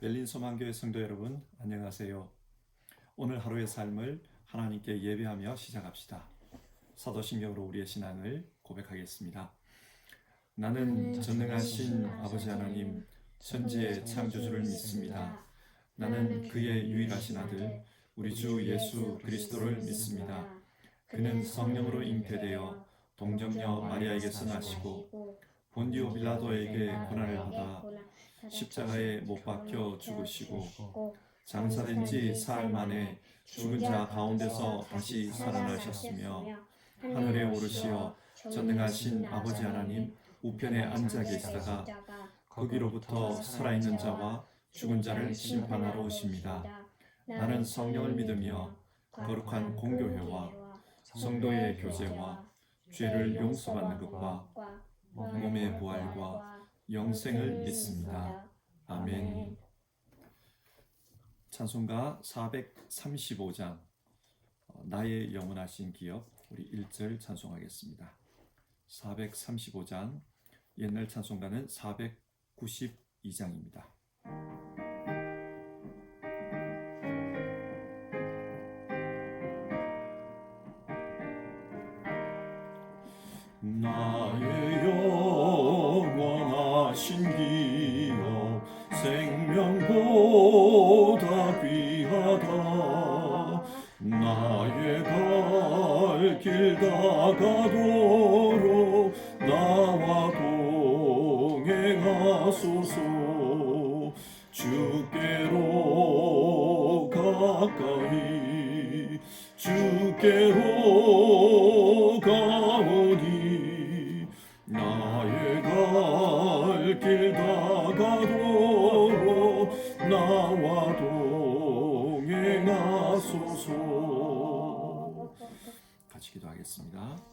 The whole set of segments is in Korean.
벨린 소망교회 성도 여러분, 안녕하세요. 오늘 하루의 삶을 하나님께 예배하며 시작합시다. 사도신경으로 우리의 신앙을 고백하겠습니다. 나는 전능하신 아버지 하나님, 천지의 창조주를 믿습니다. 나는 그의 유일하신 아들, 우리 주 예수 그리스도를 믿습니다. 그는 성령으로 잉태되어 동정녀 마리아에게서 나시고 본디오 빌라도에게 고난을 받아 십자가에 못 박혀 죽으시고 장사된 지 사흘 만에 죽은 자 가운데서 다시 살아나셨으며 하늘에 오르시어 전능하신 아버지 하나님 우편에 앉아 계시다가 거기로부터 살아있는 자와 죽은 자를 심판하러 오십니다. 나는 성령을 믿으며 거룩한 공교회와 성도의 교제와 죄를 용서받는 것과 몸의 부활과 영생을 믿습니다. 아멘. 찬송가 435장 나의 영원하신 기업, 우리 1절 찬송하겠습니다. 435장, 옛날 찬송가는 492장입니다. 나의 영원하신 기업 생명보다 귀하다. 나의 갈 길 다가도록 나와 동행하소서. 주께로 가까이 주께로 가오니 나의 갈 길 다가도록 나와 동행하소서. 같이 기도하겠습니다.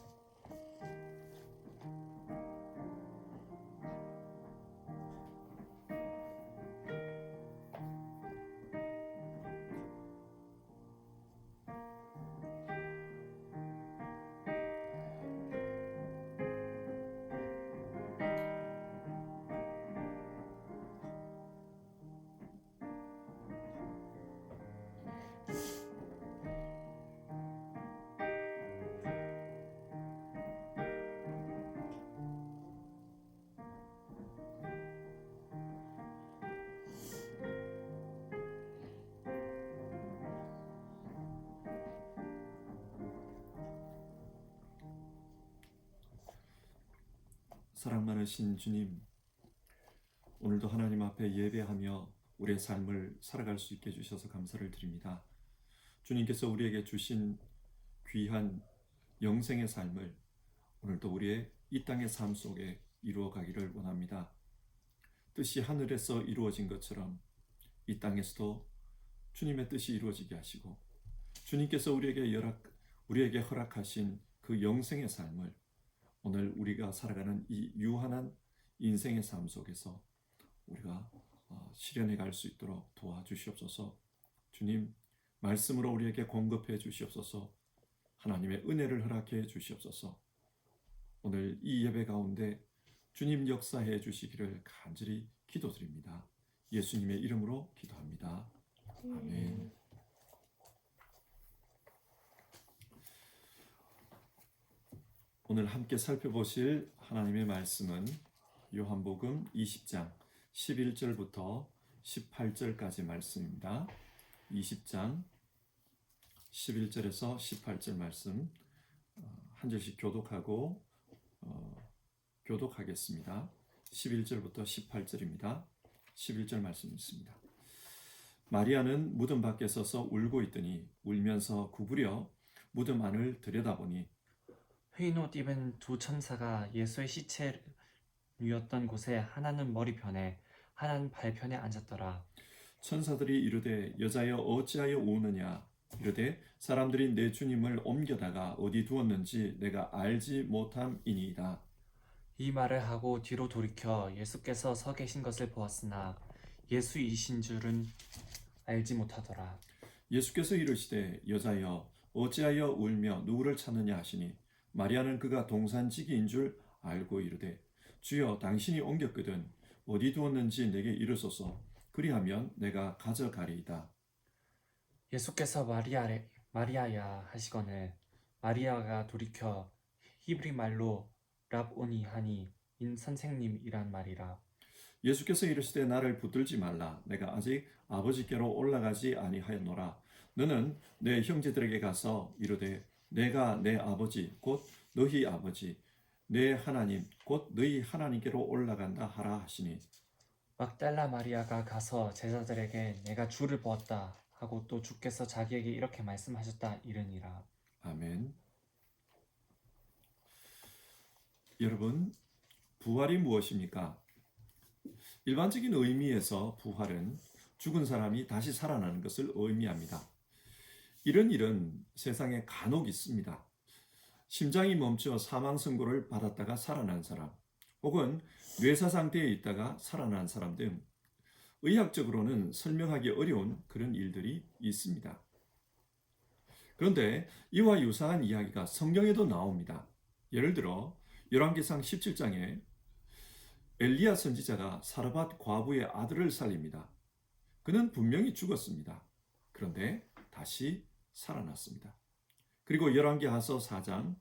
사랑 많으신 주님, 오늘도 하나님 앞에 예배하며 우리의 삶을 살아갈 수 있게 해주셔서 감사를 드립니다. 주님께서 우리에게 주신 귀한 영생의 삶을 오늘도 우리의 이 땅의 삶 속에 이루어가기를 원합니다. 뜻이 하늘에서 이루어진 것처럼 이 땅에서도 주님의 뜻이 이루어지게 하시고 주님께서 우리에게 허락하신 그 영생의 삶을 오늘 우리가 살아가는 이 유한한 인생의 삶 속에서 우리가 실현해 갈 수 있도록 도와주시옵소서. 주님, 말씀으로 우리에게 공급해 주시옵소서. 하나님의 은혜를 허락해 주시옵소서. 오늘 이 예배 가운데 주님 역사해 주시기를 간절히 기도드립니다. 예수님의 이름으로 기도합니다. 아멘. 오늘 함께 살펴보실 하나님의 말씀은 요한복음 20장 11절부터 18절까지 말씀입니다. 20장 11절에서 18절 말씀 한 절씩 교독하겠습니다. 11절부터 18절입니다. 11절 말씀 있습니다. 마리아는 무덤 밖에 서서 울고 있더니 울면서 구부려 무덤 안을 들여다보니 흰 옷 입은 두 천사가 예수의 시체 누였던 곳에 하나는 머리편에 하나는 발편에 앉았더라. 천사들이 이르되 여자여 어찌하여 우느냐 이르되 사람들이 내 주님을 옮겨다가 어디 두었는지 내가 알지 못함이니이다. 이 말을 하고 뒤로 돌이켜 예수께서 서 계신 것을 보았으나 예수이신 줄은 알지 못하더라. 예수께서 이르시되 여자여 어찌하여 울며 누구를 찾느냐 하시니 마리아는 그가 동산지기인 줄 알고 이르되 주여 당신이 옮겼거든 어디 두었는지 내게 이르소서. 그 그리하면 내가 가져가리이다. 예수께서 마리아야 하시거늘 마리아가 돌이켜 히브리 말로 랍오니 하니 인 선생님이란 말이라. 예수께서 이르시되 나를 붙들지 말라. 내가 아직 아버지께로 올라가지 아니하였노라. 너는 내 형제들에게 가서 이르되 내가 내 아버지 곧 너희 아버지 내 하나님 곧 너희 하나님께로 올라간다 하라 하시니. 막달라 마리아가 가서 제자들에게 내가 주를 보았다 하고 또 주께서 자기에게 이렇게 말씀하셨다 이르니라. 아멘. 여러분, 부활이 무엇입니까? 일반적인 의미에서 부활은 죽은 사람이 다시 살아나는 것을 의미합니다. 이런 일은 세상에 간혹 있습니다. 심장이 멈춰 사망 선고를 받았다가 살아난 사람, 혹은 뇌사 상태에 있다가 살아난 사람 등 의학적으로는 설명하기 어려운 그런 일들이 있습니다. 그런데 이와 유사한 이야기가 성경에도 나옵니다. 예를 들어 열왕기상 17장에 엘리야 선지자가 사르밧 과부의 아들을 살립니다. 그는 분명히 죽었습니다. 그런데 다시 살아났습니다. 그리고 열왕기하서 4장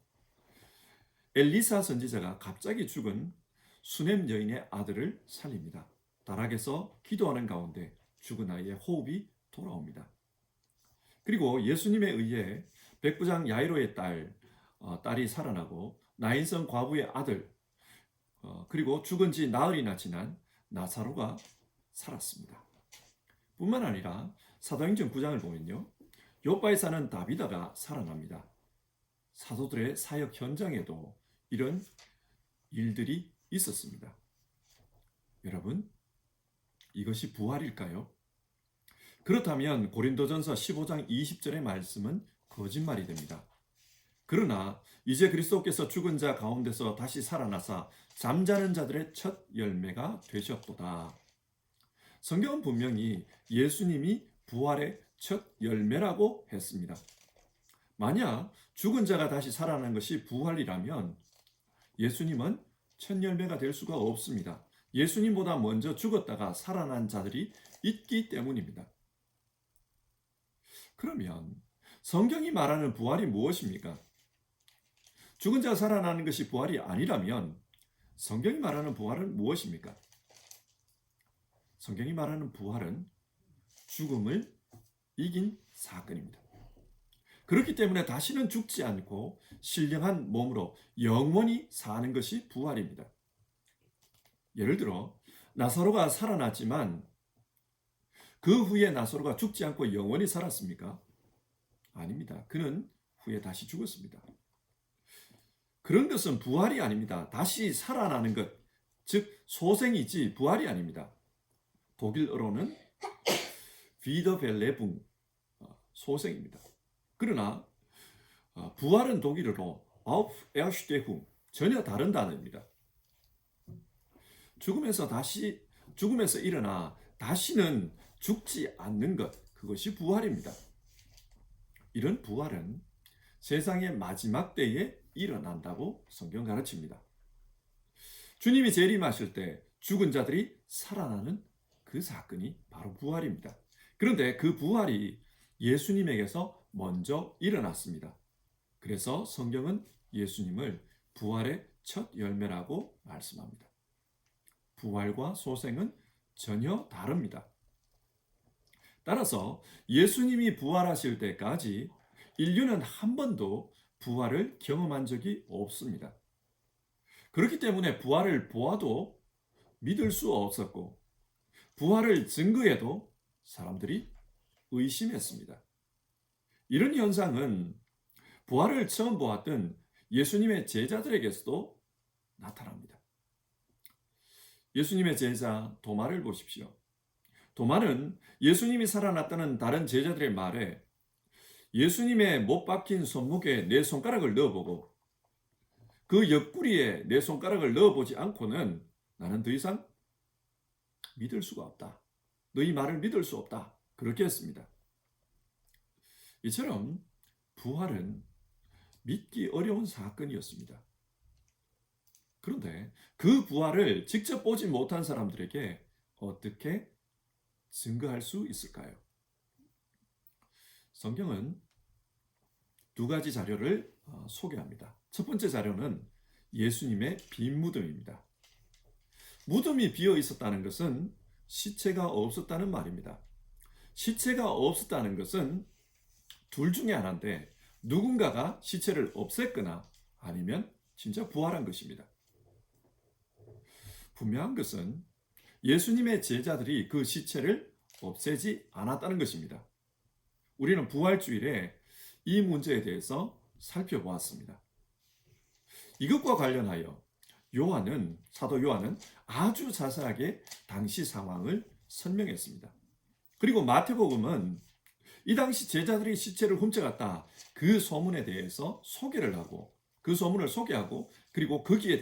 엘리사 선지자가 갑자기 죽은 수넴 여인의 아들을 살립니다. 다락에서 기도하는 가운데 죽은 아이의 호흡이 돌아옵니다. 그리고 예수님에 의해 백부장 야이로의 딸이 살아나고 나인성 과부의 아들, 그리고 죽은 지 나흘이나 지난 나사로가 살았습니다. 뿐만 아니라 사도행전 9장을 보면요, 요바에 사는 다비다가 살아납니다. 사도들의 사역 현장에도 이런 일들이 있었습니다. 여러분, 이것이 부활일까요? 그렇다면 고린도전서 15장 20절의 말씀은 거짓말이 됩니다. 그러나 이제 그리스도께서 죽은 자 가운데서 다시 살아나사 잠자는 자들의 첫 열매가 되셨도다. 성경은 분명히 예수님이 부활의 첫 열매라고 했습니다. 만약 죽은 자가 다시 살아난 것이 부활이라면 예수님은 첫 열매가 될 수가 없습니다. 예수님보다 먼저 죽었다가 살아난 자들이 있기 때문입니다. 그러면 성경이 말하는 부활이 무엇입니까? 죽은 자가 살아나는 것이 부활이 아니라면 성경이 말하는 부활은 무엇입니까? 성경이 말하는 부활은 죽음을 이긴 사건입니다. 그렇기 때문에 다시는 죽지 않고 신령한 몸으로 영원히 사는 것이 부활입니다. 예를 들어 나사로가 살아났지만 그 후에 나사로가 죽지 않고 영원히 살았습니까? 아닙니다. 그는 후에 다시 죽었습니다. 그런 것은 부활이 아닙니다. 다시 살아나는 것, 즉 소생이지 부활이 아닙니다. 독일어로는 비더벨레붕, 소생입니다. 그러나 부활은 독일어로 auferstehung, 전혀 다른 단어입니다. 죽음에서 일어나 다시는 죽지 않는 것, 그것이 부활입니다. 이런 부활은 세상의 마지막 때에 일어난다고 성경 가르칩니다. 주님이 재림하실 때 죽은 자들이 살아나는 그 사건이 바로 부활입니다. 그런데 그 부활이 예수님에게서 먼저 일어났습니다. 그래서 성경은 예수님을 부활의 첫 열매라고 말씀합니다. 부활과 소생은 전혀 다릅니다. 따라서 예수님이 부활하실 때까지 인류는 한 번도 부활을 경험한 적이 없습니다. 그렇기 때문에 부활을 보아도 믿을 수 없었고 부활을 증거해도 사람들이 의심했습니다. 이런 현상은 부활을 처음 보았던 예수님의 제자들에게서도 나타납니다. 예수님의 제자 도마를 보십시오. 도마는 예수님이 살아났다는 다른 제자들의 말에 예수님의 못 박힌 손목에 내 손가락을 넣어보고 그 옆구리에 내 손가락을 넣어보지 않고는 나는 더 이상 믿을 수가 없다. 너희 말을 믿을 수 없다. 그렇게 했습니다. 이처럼 부활은 믿기 어려운 사건이었습니다. 그런데 그 부활을 직접 보지 못한 사람들에게 어떻게 증거할 수 있을까요? 성경은 두 가지 자료를 소개합니다. 첫 번째 자료는 예수님의 빈 무덤입니다. 무덤이 비어 있었다는 것은 시체가 없었다는 말입니다. 시체가 없었다는 것은 둘 중에 하나인데 누군가가 시체를 없앴거나 아니면 진짜 부활한 것입니다. 분명한 것은 예수님의 제자들이 그 시체를 없애지 않았다는 것입니다. 우리는 부활주일에 이 문제에 대해서 살펴보았습니다. 이것과 관련하여 사도 요한은 아주 자세하게 당시 상황을 설명했습니다. 그리고 마태복음은 이 당시 제자들이 시체를 훔쳐갔다 그 소문에 대해서 소개를 하고 그 소문을 소개하고 그리고 거기에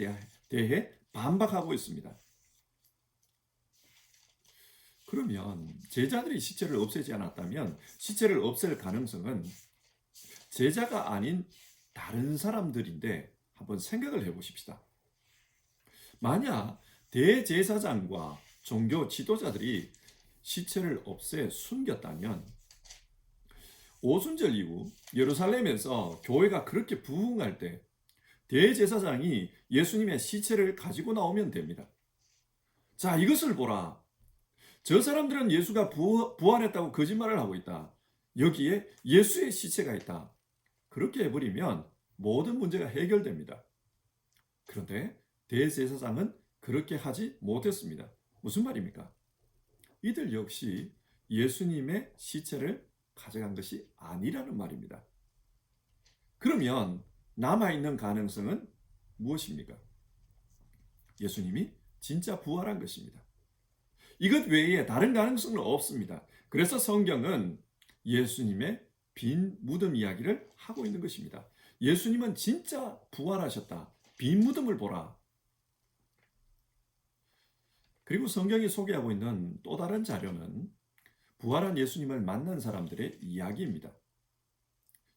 대해 반박하고 있습니다. 그러면 제자들이 시체를 없애지 않았다면 시체를 없앨 가능성은 제자가 아닌 다른 사람들인데 한번 생각을 해보십시다. 만약 대제사장과 종교 지도자들이 시체를 없애 숨겼다면 오순절 이후 예루살렘에서 교회가 그렇게 부흥할 때 대제사장이 예수님의 시체를 가지고 나오면 됩니다. 자, 이것을 보라. 저 사람들은 예수가 부활했다고 거짓말을 하고 있다. 여기에 예수의 시체가 있다. 그렇게 해버리면 모든 문제가 해결됩니다. 그런데 대제사장은 그렇게 하지 못했습니다. 무슨 말입니까? 이들 역시 예수님의 시체를 가져간 것이 아니라는 말입니다. 그러면 남아있는 가능성은 무엇입니까? 예수님이 진짜 부활한 것입니다. 이것 외에 다른 가능성은 없습니다. 그래서 성경은 예수님의 빈 무덤 이야기를 하고 있는 것입니다. 예수님은 진짜 부활하셨다. 빈 무덤을 보라. 그리고 성경이 소개하고 있는 또 다른 자료는 부활한 예수님을 만난 사람들의 이야기입니다.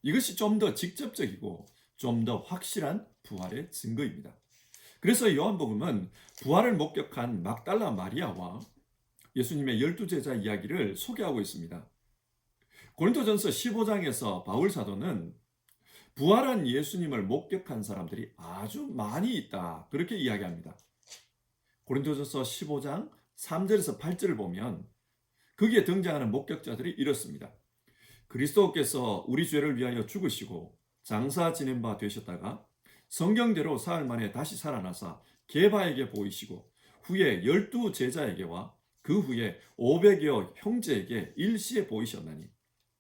이것이 좀 더 직접적이고 좀 더 확실한 부활의 증거입니다. 그래서 요한복음은 부활을 목격한 막달라 마리아와 예수님의 12제자 이야기를 소개하고 있습니다. 고린도전서 15장에서 바울 사도는 부활한 예수님을 목격한 사람들이 아주 많이 있다. 그렇게 이야기합니다. 고린도전서 15장 3절에서 8절을 보면 거기에 등장하는 목격자들이 이렇습니다. 그리스도께서 우리 죄를 위하여 죽으시고 장사 지낸 바 되셨다가 성경대로 사흘 만에 다시 살아나사 게바에게 보이시고 후에 12 제자에게와 그 후에 500여 형제에게 일시에 보이셨나니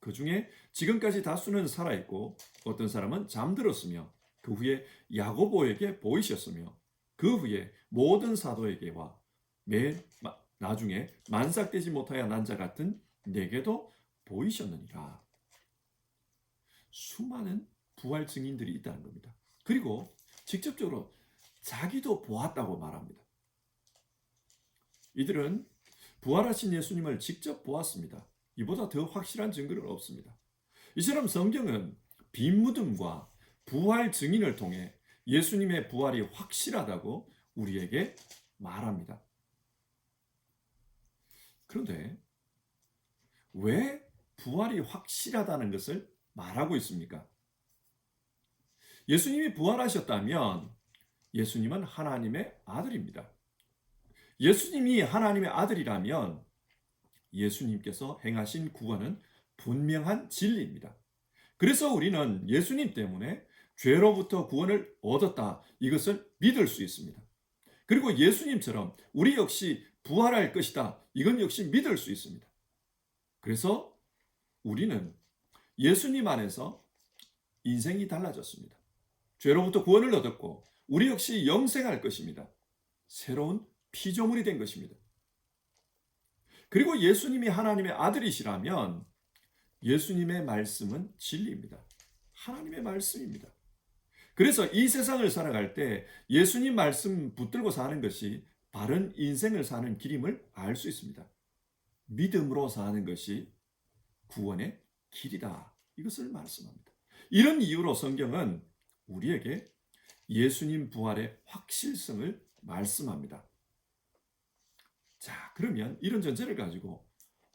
그 중에 지금까지 다수는 살아있고 어떤 사람은 잠들었으며 그 후에 야고보에게 보이셨으며 그 후에 모든 사도에게와 나중에 만삭되지 못하여 난 자 같은 내게도 보이셨느니라. 수많은 부활 증인들이 있다는 겁니다. 그리고 직접적으로 자기도 보았다고 말합니다. 이들은 부활하신 예수님을 직접 보았습니다. 이보다 더 확실한 증거는 없습니다. 이처럼 성경은 빈 무덤과 부활 증인을 통해 예수님의 부활이 확실하다고 우리에게 말합니다. 그런데 왜 부활이 확실하다는 것을 말하고 있습니까? 예수님이 부활하셨다면 예수님은 하나님의 아들입니다. 예수님이 하나님의 아들이라면 예수님께서 행하신 구원은 분명한 진리입니다. 그래서 우리는 예수님 때문에 죄로부터 구원을 얻었다. 이것을 믿을 수 있습니다. 그리고 예수님처럼 우리 역시 부활할 것이다. 이건 역시 믿을 수 있습니다. 그래서 우리는 예수님 안에서 인생이 달라졌습니다. 죄로부터 구원을 얻었고 우리 역시 영생할 것입니다. 새로운 피조물이 된 것입니다. 그리고 예수님이 하나님의 아들이시라면 예수님의 말씀은 진리입니다. 하나님의 말씀입니다. 그래서 이 세상을 살아갈 때 예수님 말씀 붙들고 사는 것이 바른 인생을 사는 길임을 알 수 있습니다. 믿음으로 사는 것이 구원의 길이다. 이것을 말씀합니다. 이런 이유로 성경은 우리에게 예수님 부활의 확실성을 말씀합니다. 자, 그러면 이런 전제를 가지고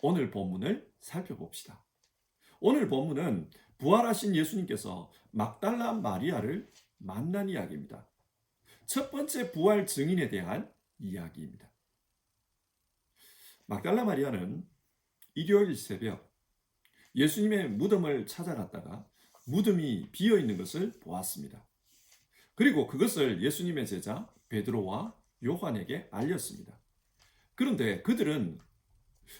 오늘 본문을 살펴봅시다. 오늘 본문은 부활하신 예수님께서 막달라 마리아를 만난 이야기입니다. 첫 번째 부활 증인에 대한 이야기입니다. 막달라 마리아는 일요일 새벽 예수님의 무덤을 찾아갔다가 무덤이 비어 있는 것을 보았습니다. 그리고 그것을 예수님의 제자 베드로와 요한에게 알렸습니다. 그런데 그들은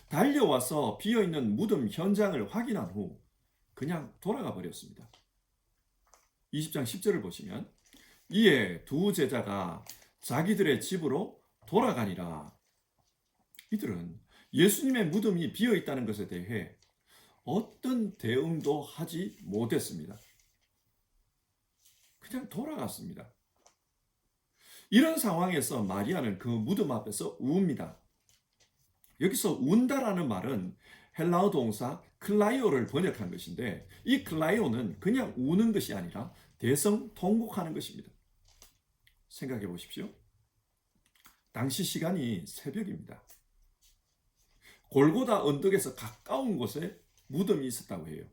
달려와서 비어 있는 무덤 현장을 확인한 후 그냥 돌아가 버렸습니다. 20장 10절을 보시면 이에 두 제자가 자기들의 집으로 돌아가니라. 이들은 예수님의 무덤이 비어 있다는 것에 대해 어떤 대응도 하지 못했습니다. 그냥 돌아갔습니다. 이런 상황에서 마리아는 그 무덤 앞에서 우웁니다. 여기서 운다라는 말은 헬라어 동사 클라이오를 번역한 것인데 이 클라이오는 그냥 우는 것이 아니라 대성통곡하는 것입니다. 생각해 보십시오. 당시 시간이 새벽입니다. 골고다 언덕에서 가까운 곳에 무덤이 있었다고 해요.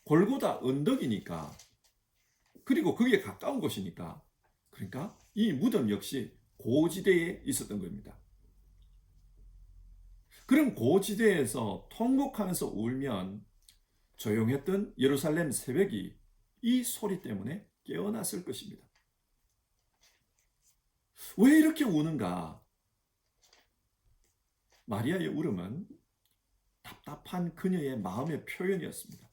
골고다 언덕이니까 그리고 거기에 가까운 곳이니까 그러니까 이 무덤 역시 고지대에 있었던 겁니다. 그럼 고지대에서 통곡하면서 울면 조용했던 예루살렘 새벽이 이 소리 때문에 깨어났을 것입니다. 왜 이렇게 우는가? 마리아의 울음은 답답한 그녀의 마음의 표현이었습니다.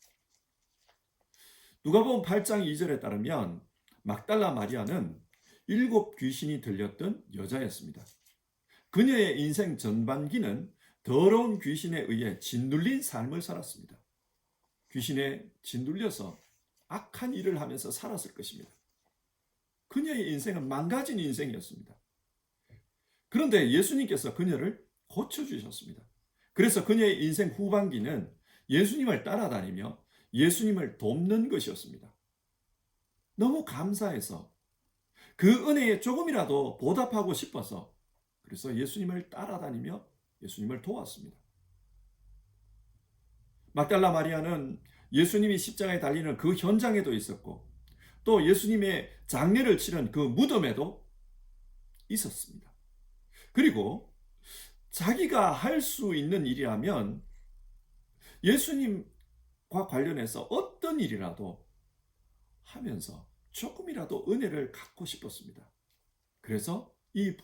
누가복음 8장 2절에 따르면 막달라 마리아는 7 귀신이 들렸던 여자였습니다. 그녀의 인생 전반기는 더러운 귀신에 의해 짓눌린 삶을 살았습니다. 귀신에 짓눌려서 악한 일을 하면서 살았을 것입니다. 그녀의 인생은 망가진 인생이었습니다. 그런데 예수님께서 그녀를 고쳐주셨습니다. 그래서 그녀의 인생 후반기는 예수님을 따라다니며 예수님을 돕는 것이었습니다. 너무 감사해서 그 은혜에 조금이라도 보답하고 싶어서 그래서 예수님을 따라다니며 예수님을 도왔습니다. 막달라 마리아는 예수님이 십자가에 달리는 그 현장에도 있었고 또 예수님의 장례를 치른 그 무덤에도 있었습니다. 그리고 자기가 할 수 있는 일이라면 예수님과 관련해서 어떤 일이라도 하면서 조금이라도 은혜를 갖고 싶었습니다. 그래서 이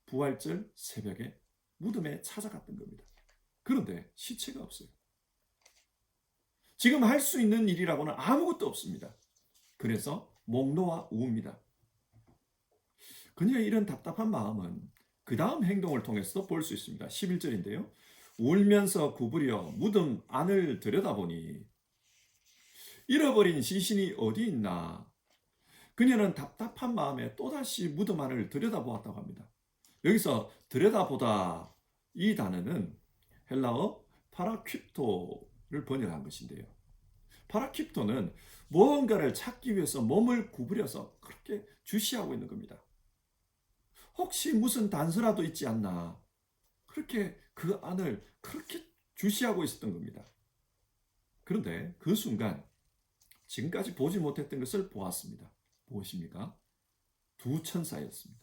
부활절 새벽에 무덤에 찾아갔던 겁니다. 그런데 시체가 없어요. 지금 할 수 있는 일이라고는 아무것도 없습니다. 그래서 목 놓아 우웁니다. 그녀의 이런 답답한 마음은 그 다음 행동을 통해서도 볼 수 있습니다. 11절인데요. 울면서 구부려 무덤 안을 들여다보니 잃어버린 시신이 어디 있나. 그녀는 답답한 마음에 또다시 무덤 안을 들여다보았다고 합니다. 여기서 들여다보다 이 단어는 헬라어 파라퀴토를 번역한 것인데요. 파라퀴토는 무언가를 찾기 위해서 몸을 구부려서 그렇게 주시하고 있는 겁니다. 혹시 무슨 단서라도 있지 않나. 그렇게 그 안을 그렇게 주시하고 있었던 겁니다. 그런데 그 순간 지금까지 보지 못했던 것을 보았습니다. 무엇입니까? 두 천사였습니다.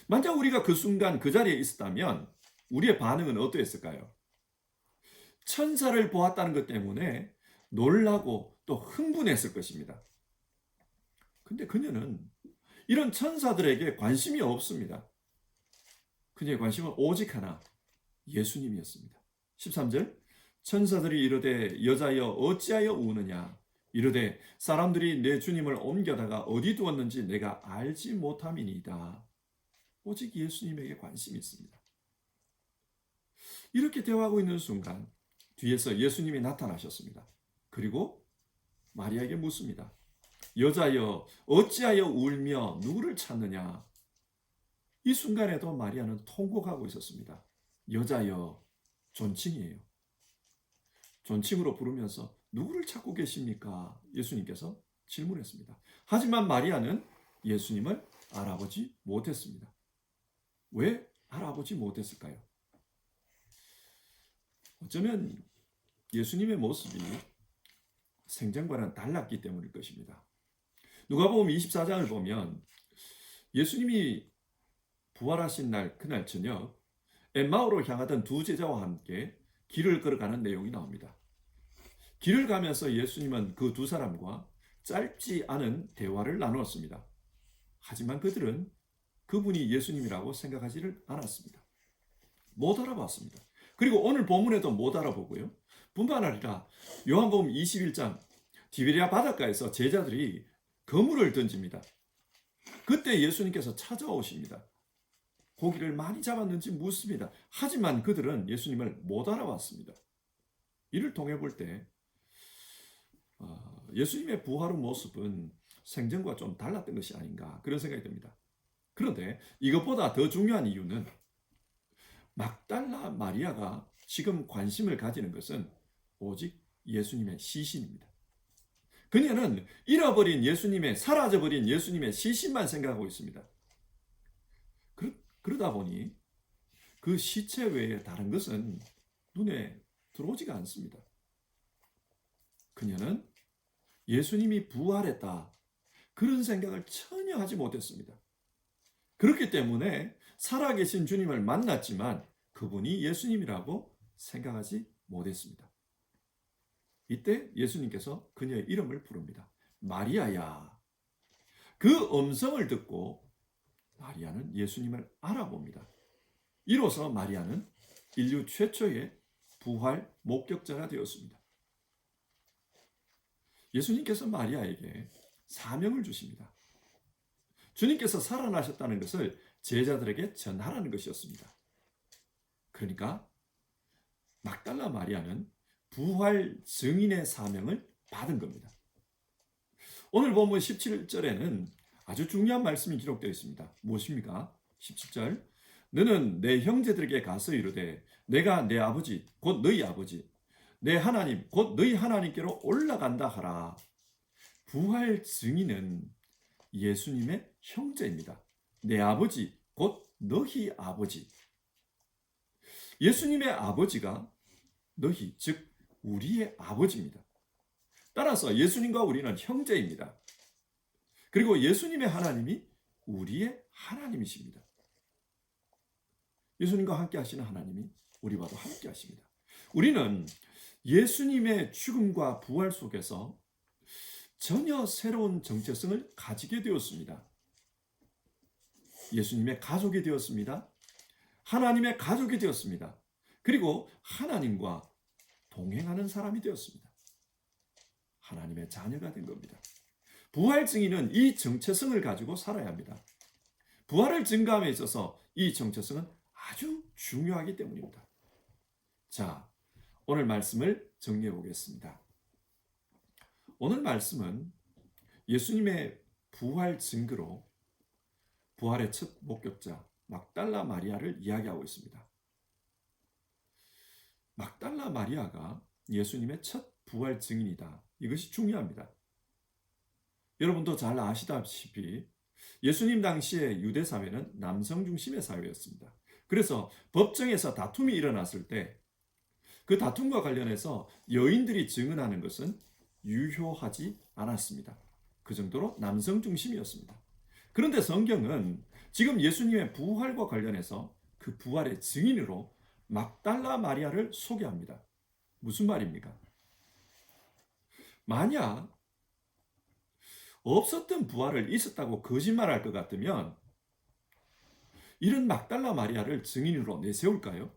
만약 우리가 그 순간 그 자리에 있었다면 우리의 반응은 어떠했을까요? 천사를 보았다는 것 때문에 놀라고 또 흥분했을 것입니다. 근데 그녀는 이런 천사들에게 관심이 없습니다. 그녀의 관심은 오직 하나, 예수님이었습니다. 13절, 천사들이 이르되 여자여 어찌하여 우느냐? 이르되 사람들이 내 주님을 옮겨다가 어디 두었는지 내가 알지 못함이니이다. 오직 예수님에게 관심이 있습니다. 이렇게 대화하고 있는 순간 뒤에서 예수님이 나타나셨습니다. 그리고 마리아에게 묻습니다. 여자여 어찌하여 울며 누구를 찾느냐? 이 순간에도 마리아는 통곡하고 있었습니다. 여자여, 존칭이에요. 존칭으로 부르면서 누구를 찾고 계십니까? 예수님께서 질문했습니다. 하지만 마리아는 예수님을 알아보지 못했습니다. 왜 알아보지 못했을까요? 어쩌면 예수님의 모습이 생전과는 달랐기 때문일 것입니다. 누가복음 24장을 보면 예수님이 부활하신 날 그날 저녁 엠마오로 향하던 두 제자와 함께 길을 걸어가는 내용이 나옵니다. 길을 가면서 예수님은 그 두 사람과 짧지 않은 대화를 나누었습니다. 하지만 그들은 그분이 예수님이라고 생각하지를 않았습니다. 못 알아봤습니다. 그리고 오늘 본문에도 못 알아보고요. 뿐만 아니라 요한복음 21장 디베리아 바닷가에서 제자들이 그물을 던집니다. 그때 예수님께서 찾아오십니다. 고기를 많이 잡았는지 묻습니다. 하지만 그들은 예수님을 못 알아봤습니다. 이를 통해 볼 때 예수님의 부활 후 모습은 생전과 좀 달랐던 것이 아닌가 그런 생각이 듭니다. 그런데 이것보다 더 중요한 이유는 막달라 마리아가 지금 관심을 가지는 것은 오직 예수님의 시신입니다. 그녀는 잃어버린 예수님의, 사라져버린 예수님의 시신만 생각하고 있습니다. 그러다 보니 그 시체 외에 다른 것은 눈에 들어오지가 않습니다. 그녀는 예수님이 부활했다, 그런 생각을 전혀 하지 못했습니다. 그렇기 때문에 살아계신 주님을 만났지만 그분이 예수님이라고 생각하지 못했습니다. 이때 예수님께서 그녀의 이름을 부릅니다. 마리아야. 그 음성을 듣고 마리아는 예수님을 알아봅니다. 이로써 마리아는 인류 최초의 부활 목격자가 되었습니다. 예수님께서 마리아에게 사명을 주십니다. 주님께서 살아나셨다는 것을 제자들에게 전하라는 것이었습니다. 그러니까 막달라 마리아는 부활 증인의 사명을 받은 겁니다. 오늘 본문 17절에는 아주 중요한 말씀이 기록되어 있습니다. 무엇입니까? 17절. 너는 내 형제들에게 가서 이르되 내가 내 아버지 곧 너희 아버지 내 하나님 곧 너희 하나님께로 올라간다 하라. 부활 증인은 예수님의 형제입니다. 내 아버지 곧 너희 아버지. 예수님의 아버지가 너희 즉 우리의 아버지입니다. 따라서 예수님과 우리는 형제입니다. 그리고 예수님의 하나님이 우리의 하나님이십니다. 예수님과 함께 하시는 하나님이 우리와도 함께 하십니다. 우리는 예수님의 죽음과 부활 속에서 전혀 새로운 정체성을 가지게 되었습니다. 예수님의 가족이 되었습니다. 하나님의 가족이 되었습니다. 그리고 하나님과 동행하는 사람이 되었습니다. 하나님의 자녀가 된 겁니다. 부활 증인은 이 정체성을 가지고 살아야 합니다. 부활을 증거함에 있어서 이 정체성은 아주 중요하기 때문입니다. 자, 오늘 말씀을 정리해 보겠습니다. 오늘 말씀은 예수님의 부활 증거로 부활의 첫 목격자 막달라 마리아를 이야기하고 있습니다. 막달라 마리아가 예수님의 첫 부활 증인이다. 이것이 중요합니다. 여러분도 잘 아시다시피 예수님 당시의 유대 사회는 남성 중심의 사회였습니다. 그래서 법정에서 다툼이 일어났을 때 그 다툼과 관련해서 여인들이 증언하는 것은 유효하지 않았습니다. 그 정도로 남성 중심이었습니다. 그런데 성경은 지금 예수님의 부활과 관련해서 그 부활의 증인으로 막달라 마리아를 소개합니다. 무슨 말입니까? 만약 없었던 부활을 있었다고 거짓말할 것 같으면 이런 막달라 마리아를 증인으로 내세울까요?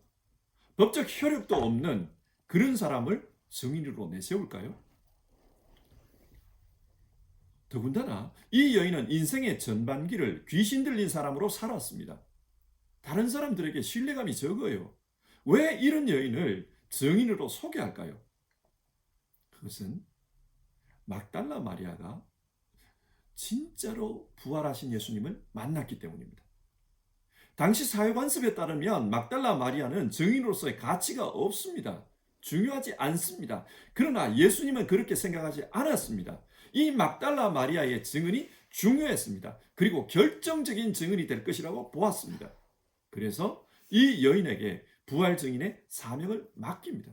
법적 효력도 없는 그런 사람을 증인으로 내세울까요? 더군다나 이 여인은 인생의 전반기를 귀신 들린 사람으로 살았습니다. 다른 사람들에게 신뢰감이 적어요. 왜 이런 여인을 증인으로 소개할까요? 그것은 막달라 마리아가 진짜로 부활하신 예수님을 만났기 때문입니다. 당시 사회 관습에 따르면 막달라 마리아는 증인으로서의 가치가 없습니다. 중요하지 않습니다. 그러나 예수님은 그렇게 생각하지 않았습니다. 이 막달라 마리아의 증언이 중요했습니다. 그리고 결정적인 증언이 될 것이라고 보았습니다. 그래서 이 여인에게 부활 증인의 사명을 맡깁니다.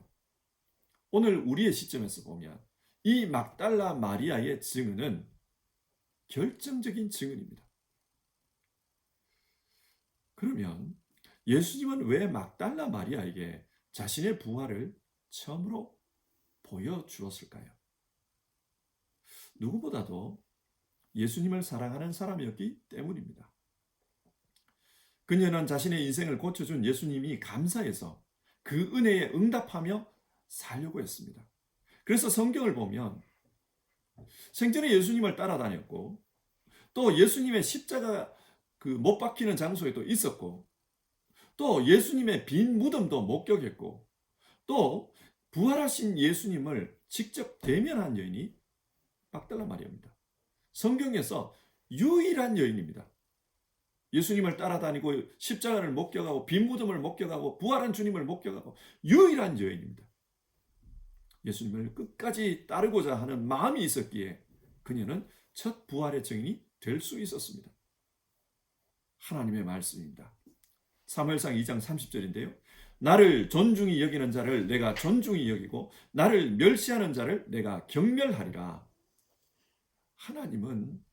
오늘 우리의 시점에서 보면 이 막달라 마리아의 증언은 결정적인 증언입니다. 그러면 예수님은 왜 막달라 마리아에게 자신의 부활을 처음으로 보여주었을까요? 누구보다도 예수님을 사랑하는 사람이었기 때문입니다. 그녀는 자신의 인생을 고쳐준 예수님이 감사해서 그 은혜에 응답하며 살려고 했습니다. 그래서 성경을 보면 생전에 예수님을 따라다녔고 또 예수님의 십자가 못 박히는 장소에도 있었고 또 예수님의 빈 무덤도 목격했고 또 부활하신 예수님을 직접 대면한 여인이 막달라 마리아입니다. 성경에서 유일한 여인입니다. 예수님을 따라다니고 십자가를 목격하고 빈 무덤을 목격하고 부활한 주님을 목격하고 유일한 여인입니다. 예수님을 끝까지 따르고자 하는 마음이 있었기에 그녀는 첫 부활의 증인이 될 수 있었습니다. 하나님의 말씀입니다. 사무엘상 2장 30절인데요. 나를 존중히 여기는 자를 내가 존중히 여기고 나를 멸시하는 자를 내가 경멸하리라. 하나님은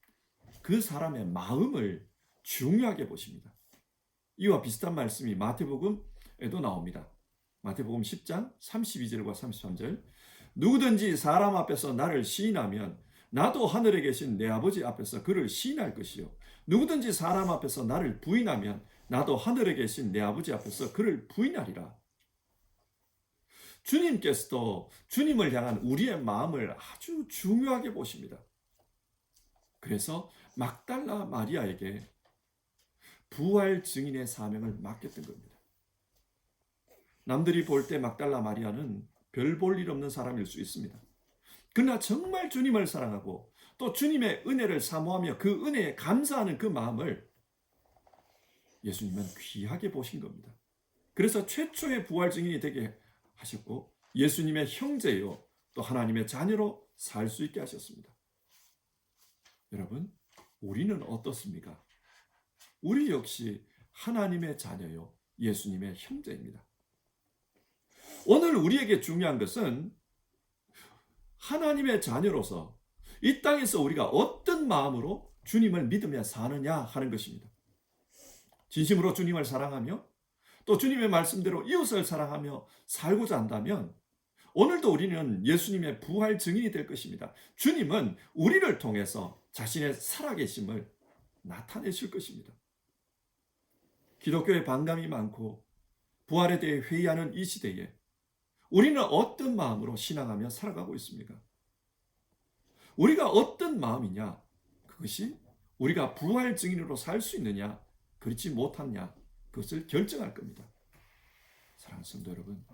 그 사람의 마음을 중요하게 보십니다. 이와 비슷한 말씀이 마태복음에도 나옵니다. 마태복음 10장 32절과 33절. 누구든지 사람 앞에서 나를 시인하면 나도 하늘에 계신 내 아버지 앞에서 그를 시인할 것이요. 누구든지 사람 앞에서 나를 부인하면 나도 하늘에 계신 내 아버지 앞에서 그를 부인하리라. 주님께서도 주님을 향한 우리의 마음을 아주 중요하게 보십니다. 그래서 막달라 마리아에게 부활 증인의 사명을 맡겼던 겁니다. 남들이 볼 때 막달라 마리아는 별 볼 일 없는 사람일 수 있습니다. 그러나 정말 주님을 사랑하고 또 주님의 은혜를 사모하며 그 은혜에 감사하는 그 마음을 예수님은 귀하게 보신 겁니다. 그래서 최초의 부활 증인이 되게 하셨고 예수님의 형제요 또 하나님의 자녀로 살 수 있게 하셨습니다. 여러분, 우리는 어떻습니까? 우리 역시 하나님의 자녀요 예수님의 형제입니다. 오늘 우리에게 중요한 것은 하나님의 자녀로서 이 땅에서 우리가 어떤 마음으로 주님을 믿으며 사느냐 하는 것입니다. 진심으로 주님을 사랑하며 또 주님의 말씀대로 이웃을 사랑하며 살고자 한다면 오늘도 우리는 예수님의 부활 증인이 될 것입니다. 주님은 우리를 통해서 자신의 살아계심을 나타내실 것입니다. 기독교에 반감이 많고 부활에 대해 회의하는 이 시대에 우리는 어떤 마음으로 신앙하며 살아가고 있습니까? 우리가 어떤 마음이냐? 그것이 우리가 부활 증인으로 살 수 있느냐? 그렇지 못하냐? 그것을 결정할 겁니다. 사랑하는 성도 여러분,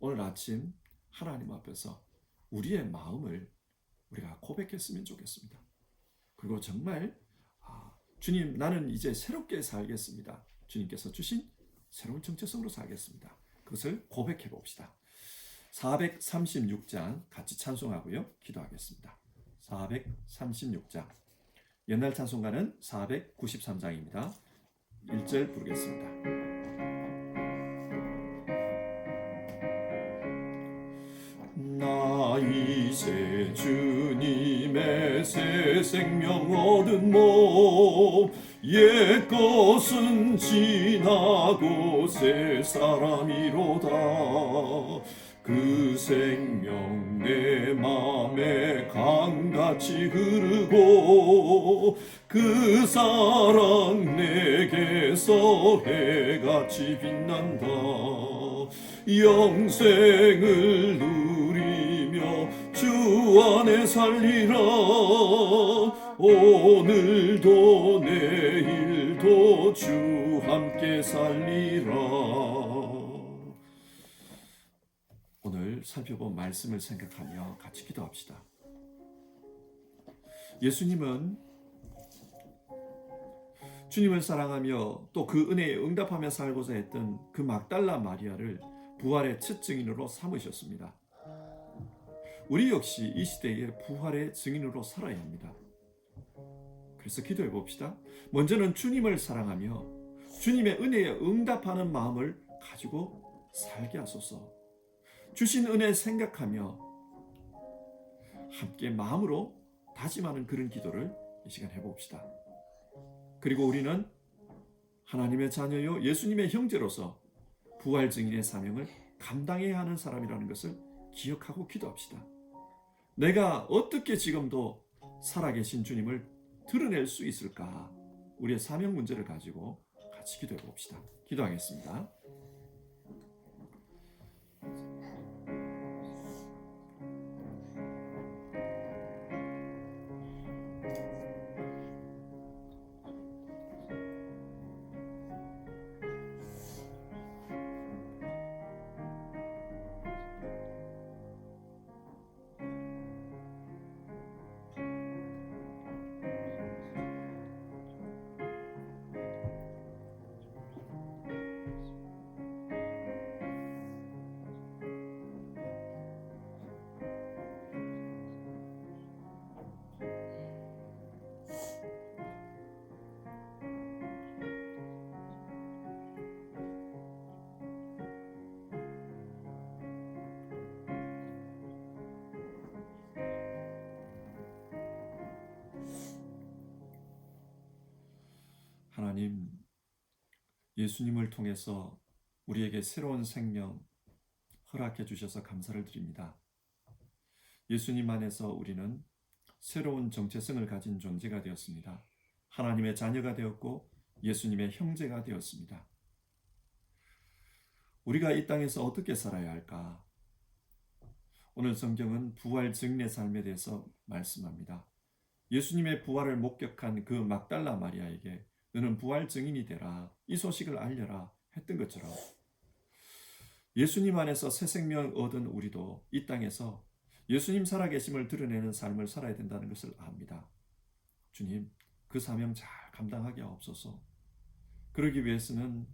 오늘 아침 하나님 앞에서 우리의 마음을 우리가 고백했으면 좋겠습니다. 그리고 정말 주님, 나는 이제 새롭게 살겠습니다. 주님께서 주신 새로운 정체성으로 살겠습니다. 그것을 고백해 봅시다. 436장 같이 찬송하고요. 기도하겠습니다. 436장. 옛날 찬송가는 493장입니다. 1절 부르겠습니다. 나 이제 주님의 새 생명 얻은 몸 옛것은 지나고 새 사람이로다. 그 생명 내 맘에 강같이 흐르고 그 사랑 내게서 해같이 빛난다. 영생을 누리며 주 안에 살리라. 오늘도 내일도 주 함께 살리라. 오늘 살펴본 말씀을 생각하며 같이 기도합시다. 예수님은 주님을 사랑하며 또 그 은혜에 응답하며 살고자 했던 그 막달라 마리아를 부활의 첫 증인으로 삼으셨습니다. 우리 역시 이 시대에 부활의 증인으로 살아야 합니다. 그래서 기도해 봅시다. 먼저는 주님을 사랑하며 주님의 은혜에 응답하는 마음을 가지고 살게 하소서. 주신 은혜 생각하며 함께 마음으로 다짐하는 그런 기도를 이 시간 해봅시다. 그리고 우리는 하나님의 자녀요 예수님의 형제로서 부활 증인의 사명을 감당해야 하는 사람이라는 것을 기억하고 기도합시다. 내가 어떻게 지금도 살아계신 주님을 드러낼 수 있을까? 우리의 사명 문제를 가지고 같이 기도해 봅시다. 기도하겠습니다. 하나님, 예수님을 통해서 우리에게 새로운 생명 허락해 주셔서 감사를 드립니다. 예수님 안에서 우리는 새로운 정체성을 가진 존재가 되었습니다. 하나님의 자녀가 되었고 예수님의 형제가 되었습니다. 우리가 이 땅에서 어떻게 살아야 할까? 오늘 성경은 부활 증인의 삶에 대해서 말씀합니다. 예수님의 부활을 목격한 그 막달라 마리아에게 너는 부활 증인이 되라, 이 소식을 알려라 했던 것처럼 예수님 안에서 새 생명 얻은 우리도 이 땅에서 예수님 살아계심을 드러내는 삶을 살아야 된다는 것을 압니다. 주님, 그 사명 잘 감당하게 하옵소서. 그러기 위해서는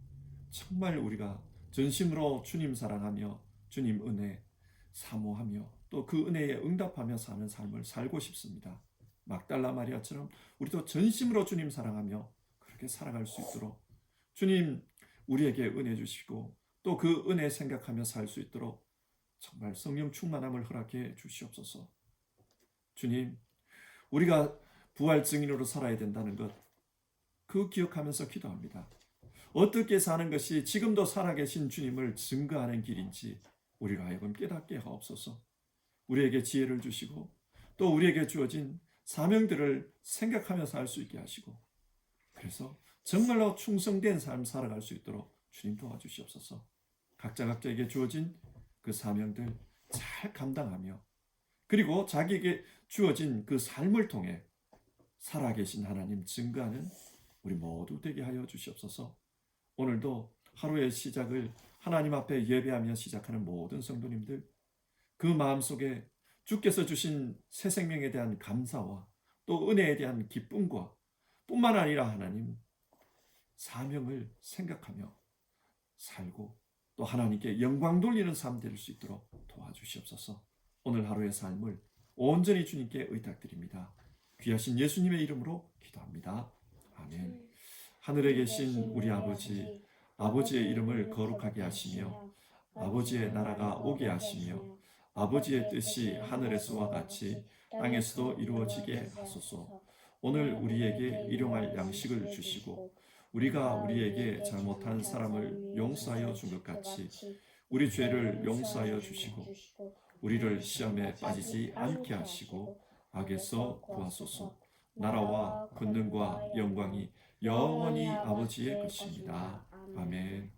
정말 우리가 전심으로 주님 사랑하며 주님 은혜 사모하며 또 그 은혜에 응답하며 사는 삶을 살고 싶습니다. 막달라 마리아처럼 우리도 전심으로 주님 사랑하며 그렇게 살아갈 수 있도록 주님 우리에게 은혜 주시고 또 그 은혜 생각하며 살 수 있도록 정말 성령 충만함을 허락해 주시옵소서. 주님, 우리가 부활 증인으로 살아야 된다는 것, 그 기억하면서 기도합니다. 어떻게 사는 것이 지금도 살아계신 주님을 증거하는 길인지 우리가 하여금 깨닫게 하옵소서. 우리에게 지혜를 주시고 또 우리에게 주어진 사명들을 생각하며 살 수 있게 하시고 그래서 정말로 충성된 삶 살아갈 수 있도록 주님 도와주시옵소서. 각자에게 주어진 그 사명들 잘 감당하며 그리고 자기에게 주어진 그 삶을 통해 살아계신 하나님 증거하는 우리 모두 되게 하여 주시옵소서. 오늘도 하루의 시작을 하나님 앞에 예배하며 시작하는 모든 성도님들 그 마음속에 주께서 주신 새 생명에 대한 감사와 또 은혜에 대한 기쁨과 뿐만 아니라 하나님 사명을 생각하며 살고 또 하나님께 영광 돌리는 삶 될 수 있도록 도와주시옵소서. 오늘 하루의 삶을 온전히 주님께 의탁드립니다. 귀하신 예수님의 이름으로 기도합니다. 아멘. 하늘에 계신 우리 아버지, 아버지의 이름을 거룩하게 하시며 아버지의 나라가 오게 하시며 아버지의 뜻이 하늘에서와 같이 땅에서도 이루어지게 하소서. 오늘 우리에게 일용할 양식을 주시고 우리가 우리에게 잘못한 사람을 용서하여 준 것 같이 우리 죄를 용서하여 주시고 우리를 시험에 빠지지 않게 하시고 악에서 구하소서. 나라와 권능과 영광이 영원히 아버지의 것입니다. 아멘.